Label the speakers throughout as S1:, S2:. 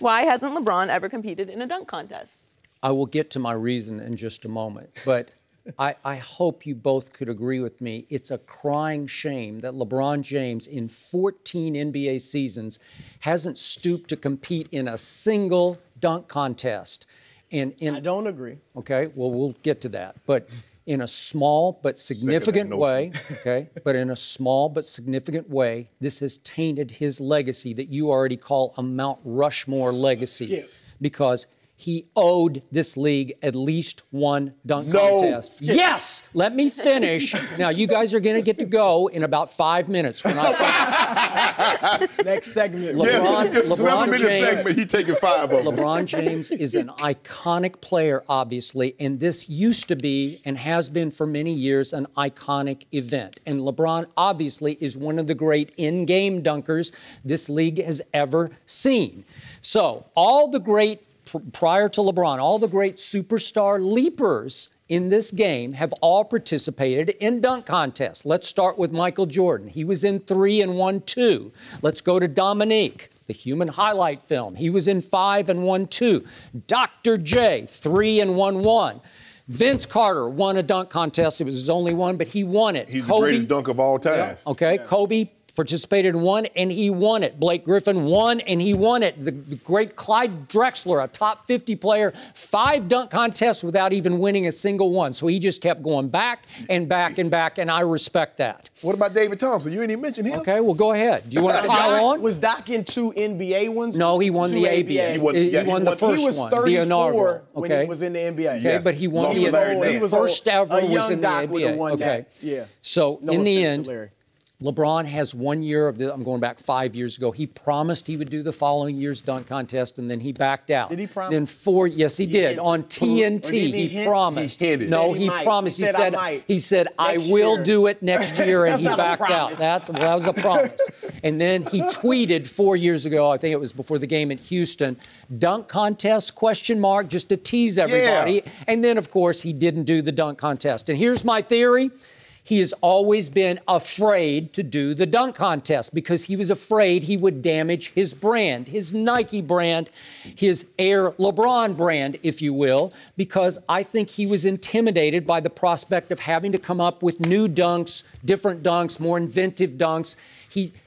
S1: Why hasn't LeBron ever competed in a dunk contest?
S2: I will get to my reason in just a moment, but I hope you both could agree with me. It's a crying shame that LeBron James, in 14 NBA seasons, hasn't stooped to compete in a single dunk contest. I
S3: don't agree.
S2: Okay, well, we'll get to that. But in a small but significant way, okay, but in a small but significant way, this has tainted his legacy that you already call a Mount Rushmore legacy.
S3: Yes.
S2: Because he owed this league at least one dunk contest. Yes! Let me finish. Now, you guys are going to get to go in about 5 minutes. When I
S3: Next segment.
S2: LeBron James,
S4: segment, he taking 5 of them.
S2: LeBron James is an iconic player, obviously, and this used to be and has been for many years an iconic event. And LeBron, obviously, is one of the great in-game dunkers this league has ever seen. So, all the great prior to LeBron, all the great superstar leapers in this game have all participated in dunk contests. Let's start with Michael Jordan. He was in 3 and won 2. Let's go to Dominique, the human highlight film. He was in 5 and won 2. Dr. J, 3 and won 1. Vince Carter won a dunk contest. It was his only one, but he won it.
S4: He's the greatest dunk of all time.
S2: Yeah, okay, yes. Kobe participated in 1, and he won it. Blake Griffin won, and he won it. The great Clyde Drexler, a top 50 player, 5 dunk contests without even winning a single one. So he just kept going back and back and back, and I respect that.
S4: What about David Thompson? You ain't even mention him.
S2: Okay, well, go ahead. Do you want to pile on?
S3: Was Doc in 2 NBA ones?
S2: No, he won the ABA. He won the first one.
S3: He was 34 when
S2: okay.
S3: he was in the NBA.
S2: Okay, but he won the first ever was in the NBA.
S3: Okay. Yeah.
S2: So in the end, LeBron has 1 year of the, I'm going back 5 years ago. He promised he would do the following year's dunk contest, and then he backed out.
S3: Did he promise?
S2: Then yes, he did. On TNT, he promised.
S4: He
S2: no, he promised. He said, I will do it next year, and he backed out. That was a promise. And then he tweeted 4 years ago, I think it was before the game in Houston, dunk contest, question mark, just to tease everybody. Yeah. And then, of course, he didn't do the dunk contest. And here's my theory. He has always been afraid to do the dunk contest because he was afraid he would damage his brand, his Nike brand, his Air LeBron brand, if you will, because I think he was intimidated by the prospect of having to come up with new dunks, different dunks, more inventive dunks.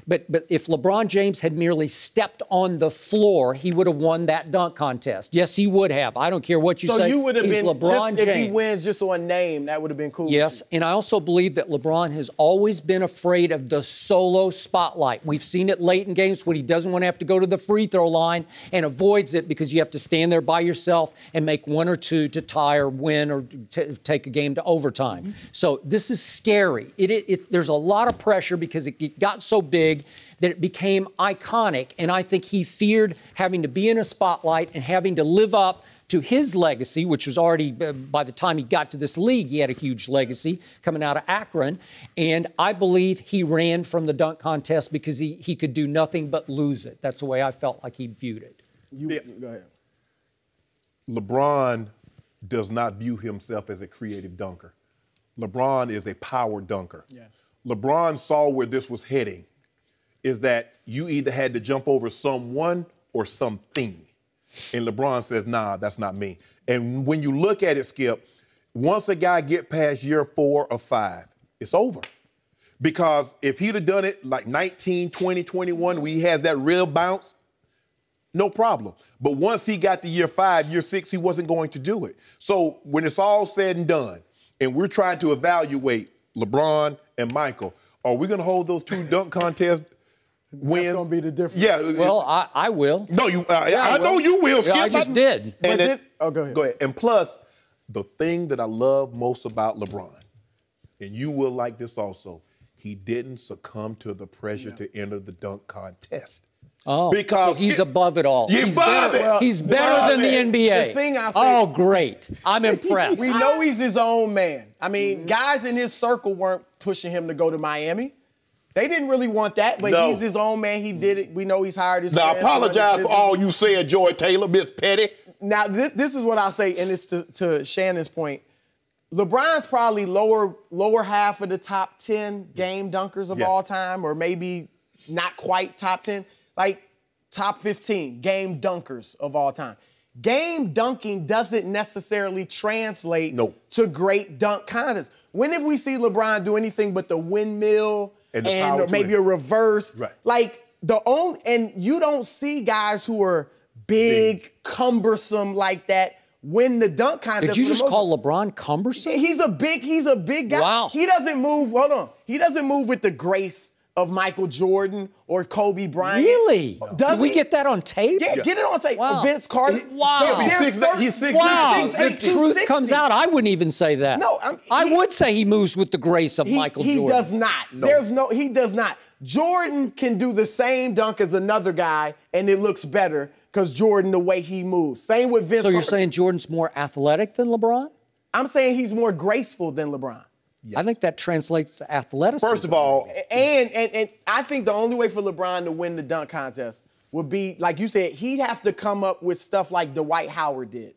S2: But if LeBron James had merely stepped on the floor, he would have won that dunk contest. Yes, he would have. I don't care what you say.
S3: So you would have been,
S2: LeBron
S3: if he wins just on name, that would have been cool.
S2: Yes, and I also believe that LeBron has always been afraid of the solo spotlight. We've seen it late in games when he doesn't want to have to go to the free throw line and avoids it because you have to stand there by yourself and make 1 or 2 to tie or win or take a game to overtime. Mm-hmm. So this is scary. There's a lot of pressure because it got so big that it became iconic, and I think he feared having to be in a spotlight and having to live up to his legacy, which was already, by the time he got to this league, he had a huge legacy coming out of Akron, and I believe he ran from the dunk contest because he could do nothing but lose it. That's the way I felt like he viewed it.
S3: Go ahead.
S4: LeBron does not view himself as a creative dunker. LeBron is a power dunker.
S3: Yes.
S4: LeBron saw where this was heading, is that you either had to jump over someone or something. And LeBron says, nah, that's not me. And when you look at it, Skip, once a guy get past year 4 or 5, it's over. Because if he'd have done it like 19, 20, 21, we had that real bounce, no problem. But once he got to year 5, year 6, he wasn't going to do it. So when it's all said and done, and we're trying to evaluate LeBron and Michael, are we going to hold those 2 dunk contests wins?
S3: That's going to be the difference.
S2: Yeah. Well, I will.
S4: No, I know you will, Skip.
S2: Yeah, I just did.
S4: And
S3: go ahead.
S4: Go ahead. And plus, the thing that I love most about LeBron, and you will like this also, he didn't succumb to the pressure to enter the dunk contest.
S2: Oh,
S4: because
S2: so he's above it all.
S4: He's better,
S2: he's better than the NBA.
S3: The thing I say,
S2: oh, great. I'm impressed.
S3: We know he's his own man. I mean, guys in his circle weren't pushing him to go to Miami. They didn't really want that, but he's his own man. He did it. We know he's hired his
S4: Now, I apologize for all you said, Joy Taylor, Miss Petty.
S3: Now, this is what I'll say, and it's to Shannon's point. LeBron's probably lower half of the top 10 game dunkers of all time, or maybe not quite top 10. Like, top 15 game dunkers of all time. Game dunking doesn't necessarily translate to great dunk contests. When have we seen LeBron do anything but the windmill and maybe a reverse?
S4: Right.
S3: Like and you don't see guys who are big, cumbersome like that win the dunk contest.
S2: Did you just call LeBron cumbersome?
S3: He's a big guy.
S2: Wow.
S3: He doesn't move, hold on. He doesn't move with the grace of Michael Jordan or Kobe Bryant.
S2: Really? Did we get that on tape?
S3: Yeah, get it on tape.
S2: Wow.
S3: Vince Carter.
S2: Wow.
S4: He's 6'8".
S2: Wow. The truth comes out. I wouldn't even say that.
S3: No,
S2: I would say he moves with the grace of Michael Jordan.
S3: He does not. No. He does not. Jordan can do the same dunk as another guy, and it looks better because Jordan, the way he moves. Same with Vince Carter.
S2: So you're saying Jordan's more athletic than LeBron?
S3: I'm saying he's more graceful than LeBron.
S2: Yes. I think that translates to athleticism.
S4: First of all,
S3: and I think the only way for LeBron to win the dunk contest would be, like you said, he'd have to come up with stuff like Dwight Howard did.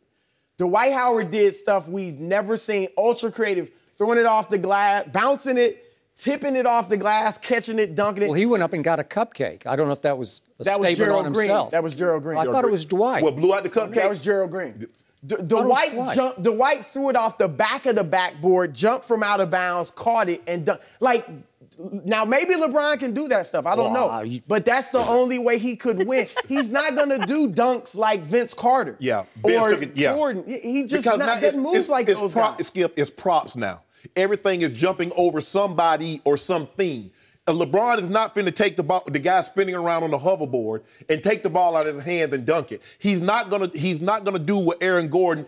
S3: Dwight Howard did stuff we've never seen, ultra creative, throwing it off the glass, bouncing it, tipping it off the glass, catching it, dunking it.
S2: Well, he went up and got a cupcake. I don't know if that was a statement on himself.
S3: That was Gerald Green.
S2: I thought it was Dwight.
S4: What, blew out the cupcake?
S3: That was Gerald Green. Dwight threw it off the back of the backboard, jumped from out of bounds, caught it, and dunked. Like, now maybe LeBron can do that stuff. I don't know. But that's the only way he could win. He's not going to do dunks like Vince Carter.
S4: Yeah.
S3: Or Jordan. He just doesn't move like those guys.
S4: Skip, it's props now. Everything is jumping over somebody or something. LeBron is not finna take the ball, the guy spinning around on the hoverboard, and take the ball out of his hands and dunk it. He's not gonna do what Aaron Gordon,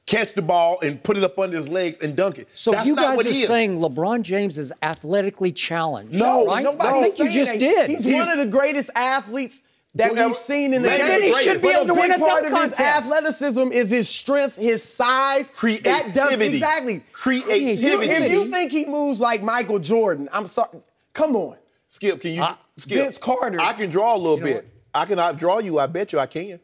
S4: catch the ball and put it up under his legs and dunk it.
S2: So you guys are saying LeBron James is athletically challenged?
S3: No,
S2: right?
S3: I think
S2: you just did.
S3: He's one of the greatest athletes that we've seen in the game.
S2: Then he should be able to win a dunk contest.
S3: Part of his athleticism is his strength, his size.
S4: Creativity. Creativity.
S3: If you think he moves like Michael Jordan, I'm sorry. Come on.
S4: Skip, can you? Skip,
S3: Vince Carter.
S4: I can draw a little bit. I can outdraw you. I bet you I can.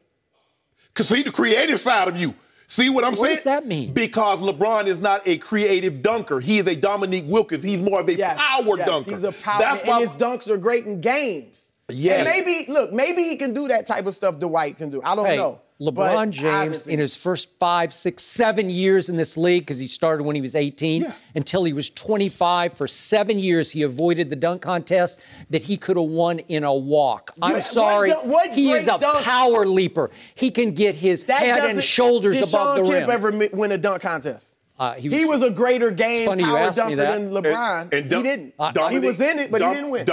S4: Cause see the creative side of you. See what I'm saying?
S2: What does that mean?
S4: Because LeBron is not a creative dunker. He is a Dominique Wilkins. He's more of a power dunker.
S3: He's a power. And his dunks are great in games.
S4: Yes.
S3: And maybe he can do that type of stuff Dwight can do. I don't know.
S2: LeBron James, in his first 5, 6, 7 years in this league, because he started when he was 18, until he was 25, for 7 years, he avoided the dunk contest that he could have won in a walk. I'm sorry. He is a power leaper. He can get his head and shoulders above the rim.
S3: Did Sean Kemp ever win a dunk contest? He was a greater game power dunker than LeBron.
S4: And
S3: he didn't. He was in it, but he didn't win.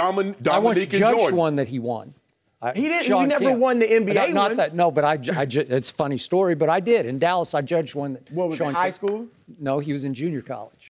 S2: I once judged one that he won.
S3: He didn't. He never won the NBA
S2: one. No, but it's a funny story, but I did. In Dallas, I judged one that.
S3: What was it, high school?
S2: No, he was in junior college.